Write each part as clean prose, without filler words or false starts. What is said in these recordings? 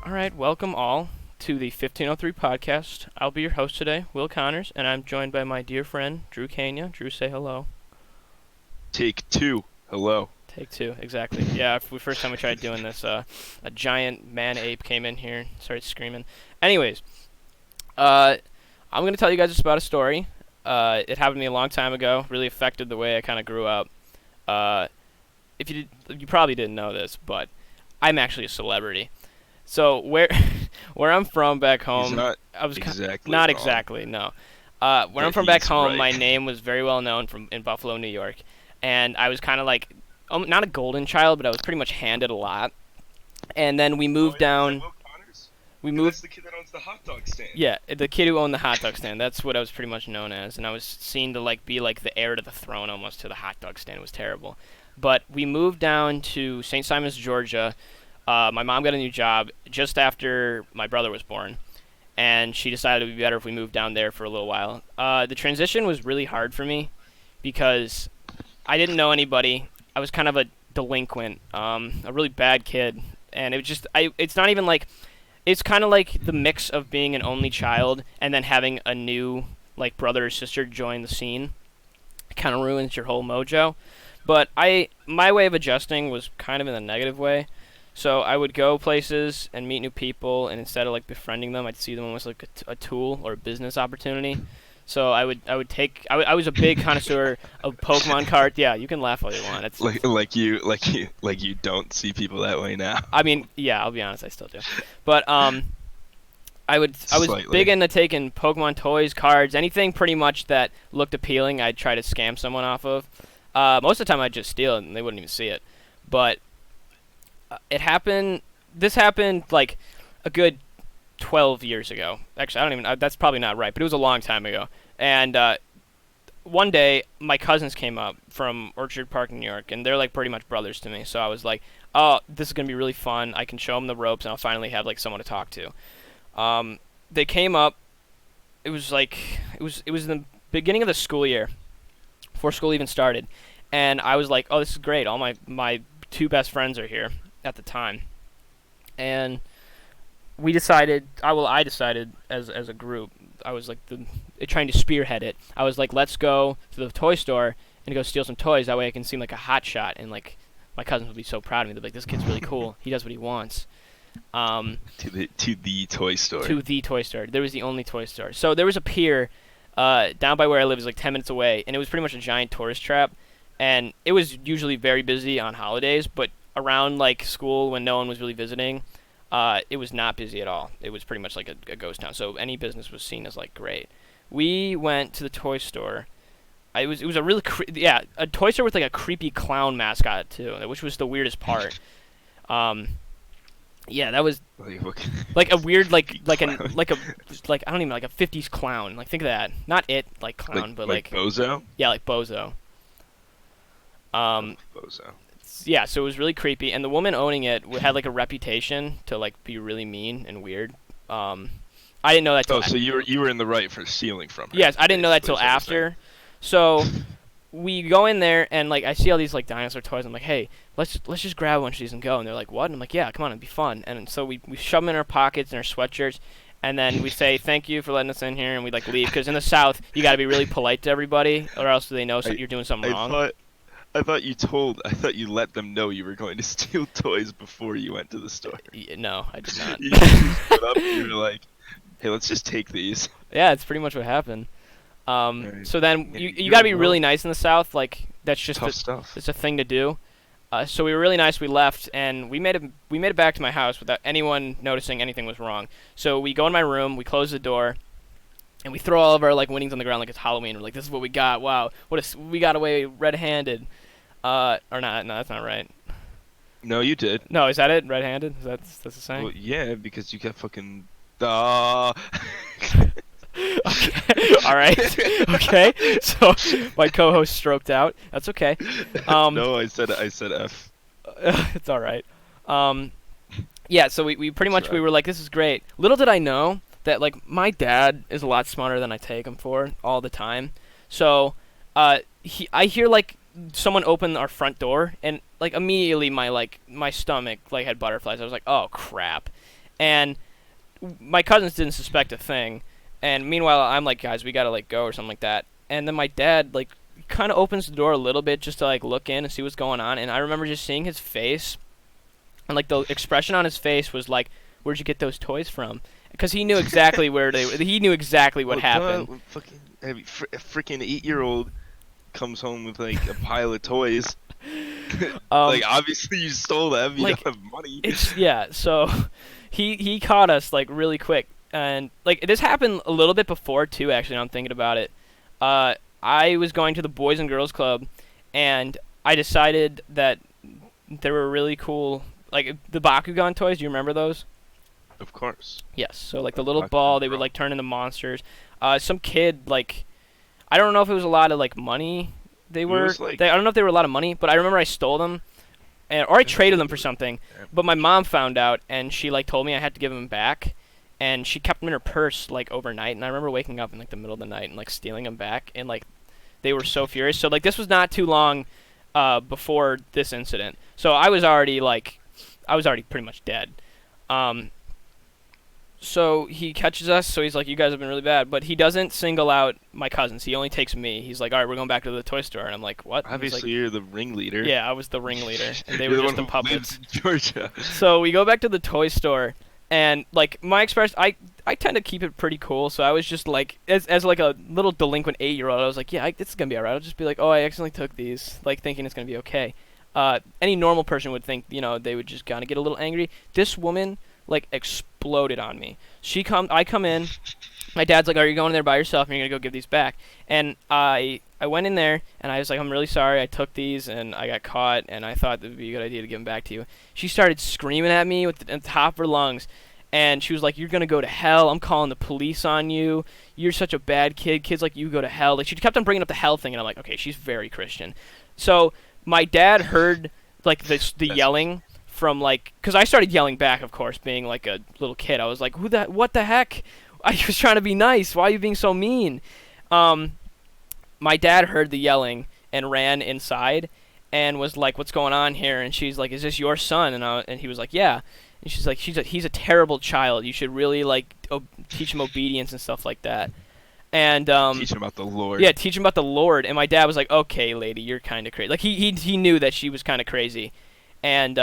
All right, welcome all to the 1503 podcast. I'll be your host today, Will Connors, and I'm joined by my dear friend, Drew Kania. Drew, say hello. Take two. Hello. Take two, exactly. Yeah, the first time we tried doing this, a giant man ape came in here and started screaming. Anyways, I'm going to tell you guys just about a story. It happened to me a long time ago, really affected the way I kind of grew up. If you probably didn't know this, but I'm actually a celebrity. So where I'm from back He's home, not I was exactly not wrong. exactly, no. Where I'm But from back he's home, right. my name was very well known in Buffalo, New York, and I was kind of like not a golden child, but I was pretty much handed a lot. And then we moved down. Will Connors? We That's moved. the kid that owns the hot dog stand. Yeah, the kid who owned the hot dog stand. That's what I was pretty much known as, and I was seen to be like the heir to the throne almost to the hot dog stand. It was terrible. But we moved down to St. Simons, Georgia. My mom got a new job just after my brother was born, and she decided it would be better if we moved down there for a little while. The transition was really hard for me because I didn't know anybody. I was kind of a delinquent, a really bad kid, and it was just it's not even like it's kind of like the mix of being an only child and then having a new brother or sister join the scene. It kind of ruins your whole mojo. But my way of adjusting was kind of in a negative way. So I would go places and meet new people, and instead of befriending them, I'd see them almost like a tool or a business opportunity. So I was a big connoisseur of Pokemon cards. Yeah, you can laugh all you want. It's Like you don't see people that way now. I mean, yeah, I'll be honest, I still do. But I was Slightly. big into taking Pokemon toys, cards, anything pretty much that looked appealing. I'd try to scam someone off of. Most of the time, I'd just steal it, and they wouldn't even see it. But it happened. This happened like a good 12 years ago. Actually, I don't even. That's probably not right, but it was a long time ago. And one day, my cousins came up from Orchard Park, New York, and they're like pretty much brothers to me. So I was like, "Oh, this is gonna be really fun. I can show them the ropes, and I'll finally have someone to talk to." They came up. It was in the beginning of the school year, before school even started, and I was like, "Oh, this is great. All my two best friends are here at the time," and we decided. I decided as a group. I was like trying to spearhead it. I was like, "Let's go to the toy store and go steal some toys. That way, I can seem like a hot shot, and my cousins would be so proud of me. They'd be like, this kid's really cool. He does what he wants." Um, To the toy store. to the toy store. There was the only toy store. So there was a pier down by where I live. It was like 10 minutes away, and it was pretty much a giant tourist trap. And it was usually very busy on holidays, but around school when no one was really visiting, it was not busy at all. It was pretty much like a ghost town. So any business was seen as great. We went to the toy store. It was a really a toy store with a creepy clown mascot too, which was the weirdest part. Yeah, that was like a weird I don't even a 50s clown. Think of that. Not it clown, but Bozo. yeah, like Bozo. Bozo. Yeah, so it was really creepy, and the woman owning it had a reputation to be really mean and weird. I didn't know that till Oh, so you were in the right for stealing from her. yes, I didn't know that basically till is what I'm saying. after. So we go in there and I see all these dinosaur toys. I'm like, hey, let's just grab one of these and go. And they're like, what? And I'm like, yeah, come on, it'd be fun. And so we shove them in our pockets and our sweatshirts, and then we say thank you for letting us in here, and we leave because in the South you got to be really polite to everybody, or else they know you're doing something wrong. I thought you let them know you were going to steal toys before you went to the store. No, I did not. You just stood up and you were like, hey, let's just take these. Yeah, it's pretty much what happened. Right. So then Yeah, you got to be well, really nice in the South. That's just tough stuff. it's a thing to do. So we were really nice. We left and we made it back to my house without anyone noticing anything was wrong. So we go in my room, we close the door, and we throw all of our winnings on the ground like it's Halloween. We're like, this is what we got. Wow, we got away red-handed. Or not? No, that's not right. No, you did. No, is that it? Red-handed? That's the saying? Well, yeah, because you got fucking. Okay. All right. Okay. So my co-host stroked out. That's okay. No, I said F. It's all right. Yeah. So we pretty much we were like, this is great. Little did I know that my dad is a lot smarter than I take him for all the time. So I hear someone open our front door, and immediately my stomach had butterflies. I was like, oh crap. And my cousins didn't suspect a thing. And meanwhile, I'm like, guys, we gotta like go or something like that. And then my dad like kind of opens the door a little bit just to like look in and see what's going on. And I remember just seeing his face, and like the expression on his face was like, "Where'd you get those toys from?" Because he knew exactly where they. He knew exactly what happened. When fucking freaking 8-year-old comes home with like a pile of toys. Like obviously you stole them. You like, don't have money. Yeah. So he caught us like really quick, and like this happened a little bit before too. Actually, now I'm thinking about it. I was going to the Boys and Girls Club, and I decided that there were really cool like the Bakugan toys. Do you remember those? Of course. Yes. So like the little Bakugan ball, they would Pro. like turn into monsters. Some kid like, I don't know if it was a lot of like money. They were. was, like- I don't know if they were a lot of money, but I remember I stole them, or I traded them for something. But my mom found out, and she like told me I had to give them back, and she kept them in her purse like overnight. And I remember waking up in like the middle of the night and like stealing them back, and like they were so furious. So like this was not too long before this incident. So I was already pretty much dead. So he catches us, so he's like, you guys have been really bad. But he doesn't single out my cousins. He only takes me. He's like, all right, we're going back to the toy store. And I'm like, what? And he's Obviously, you're the ringleader. like, yeah, I was the ringleader. And they You're were the just the one who puppets. lives in Georgia. So we go back to the toy store. And, like, my expression, I tend to keep it pretty cool. So I was just like, as like a little delinquent 8-year-old, I was like, yeah, it's going to be all right. I'll just be like, oh, I accidentally took these, like, thinking it's going to be okay. Any normal person would think, they would just kind of get a little angry. This woman like exploded on me. I come in. My dad's like, "Are you going in there by yourself? And you're gonna go give these back?" And I went in there and I was like, "I'm really sorry. I took these and I got caught and I thought it would be a good idea to give them back to you." She started screaming at me at the top of her lungs, and she was like, "You're gonna go to hell. I'm calling the police on you. You're such a bad kid. Kids like you go to hell." Like she kept on bringing up the hell thing, and I'm like, "Okay, she's very Christian." So my dad heard like the yelling from like, because I started yelling back, of course, being like a little kid. I was like, what the heck? I was trying to be nice. Why are you being so mean? My dad heard the yelling and ran inside and was like, what's going on here? And she's like, is this your son? And he was like, yeah. And she's like, he's a terrible child. You should really like teach him obedience and stuff like that. And Teach him about the Lord. yeah, teach him about the Lord. And my dad was like, okay, lady, you're kind of crazy. Like he knew that she was kind of crazy. And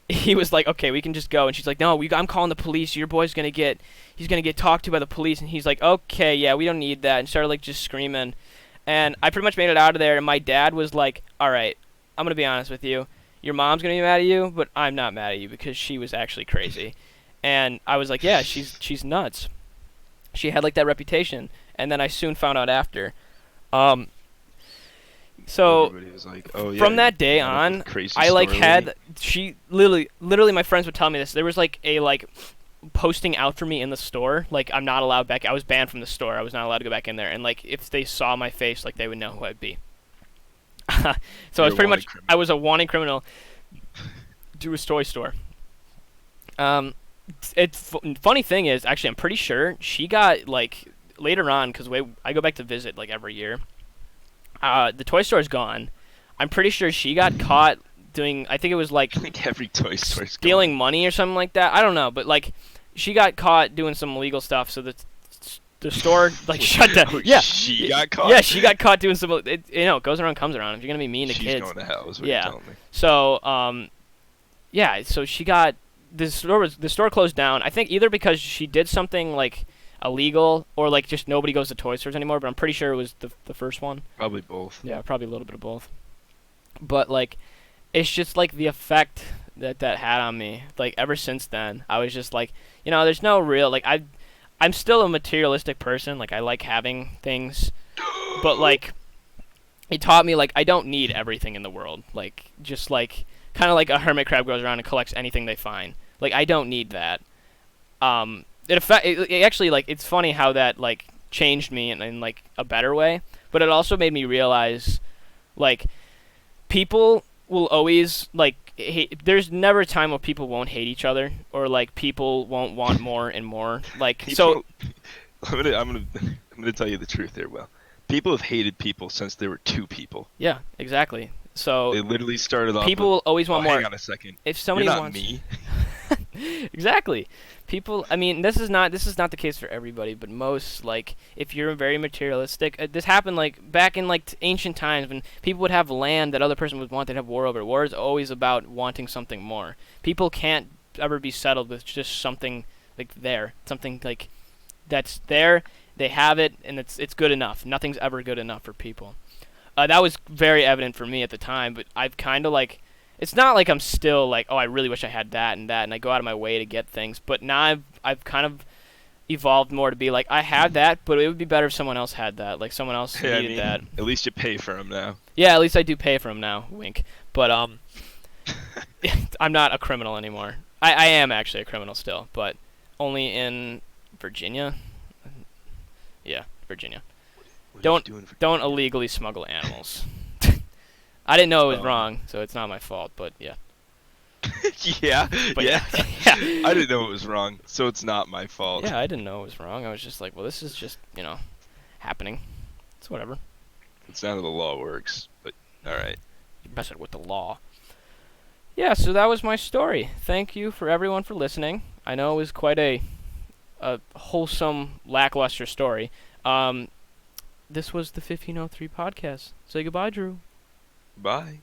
he was like, okay, we can just go. And she's like, no, I'm calling the police. Your boy's he's gonna get talked to by the police. And he's like, okay, yeah, we don't need that. And started like just screaming. And I pretty much made it out of there. And my dad was like, all right, I'm gonna be honest with you. Your mom's gonna be mad at you, but I'm not mad at you because she was actually crazy. And I was like, yeah, she's nuts. She had like that reputation. And then I soon found out after. So Everybody was like, oh, yeah, from that day you know, on, crazy I like story had lady. she literally my friends would tell me this. There was like a like posting out for me in the store. Like I'm not allowed back. I was banned from the store. I was not allowed to go back in there. And like if they saw my face, like they would know who I'd be. So I was pretty much I was a wanted criminal to a toy store. Funny thing is, actually, I'm pretty sure she got like later on because I go back to visit like every year. The toy store's gone. I'm pretty sure she got caught doing. I think it was like I think every toy store's stealing money or something like that. I don't know, but like she got caught doing some illegal stuff. So the store like shut down. Oh, Yeah, she got caught. yeah, she got caught doing some. It goes around, comes around. If you're gonna be mean to She's kids, going to hell. Is what Yeah. you're telling me. so yeah, so she got the store closed down. I think either because she did something like illegal or like just nobody goes to toy stores anymore. But I'm pretty sure it was the first one. Probably both. Yeah, probably a little bit of both. But like, it's just like the effect that had on me. Like ever since then, I was just like, there's no real like I'm still a materialistic person. Like I like having things, but like it taught me like I don't need everything in the world. Like just like kind of like a hermit crab goes around and collects anything they find. Like I don't need that. It actually like it's funny how that like changed me in like a better way, but it also made me realize like people will always like hate. There's never a time where people won't hate each other or like people won't want more and more. Like so People, I'm gonna tell you the truth here, Will. People have hated people since there were two people. yeah, exactly. So They literally started off. people will always want more. Hang on a second. If somebody You're not wants me. Exactly. People, I mean, this is not the case for everybody, but most, like, if you're very materialistic, this happened like back in like ancient times when people would have land that other person would want. They'd have war over. War is always about wanting something more. People can't ever be settled with just something like there, something like that's there. They have it, and it's good enough. Nothing's ever good enough for people. That was very evident for me at the time, but I've kind of like it's not like I'm still like, oh, I really wish I had that and that, and I go out of my way to get things. But now I've kind of evolved more to be like, I have that, but it would be better if someone else had that. Like someone else Yeah, needed that. At least you pay for them now. Yeah, at least I do pay for them now. Wink. But I'm not a criminal anymore. I am actually a criminal still, but only in Virginia. Yeah, Virginia. What are you doing for Don't illegally smuggle animals. I didn't know it was wrong, so it's not my fault. But yeah. Yeah, But yeah. yeah. I didn't know it was wrong, so it's not my fault. Yeah, I didn't know it was wrong. I was just like, well, this is just happening. It's whatever. It's not how the law works, but all right. You're messing with the law. Yeah, so that was my story. Thank you for everyone for listening. I know it was quite a wholesome, lackluster story. This was the 1503 podcast. Say goodbye, Drew. Bye.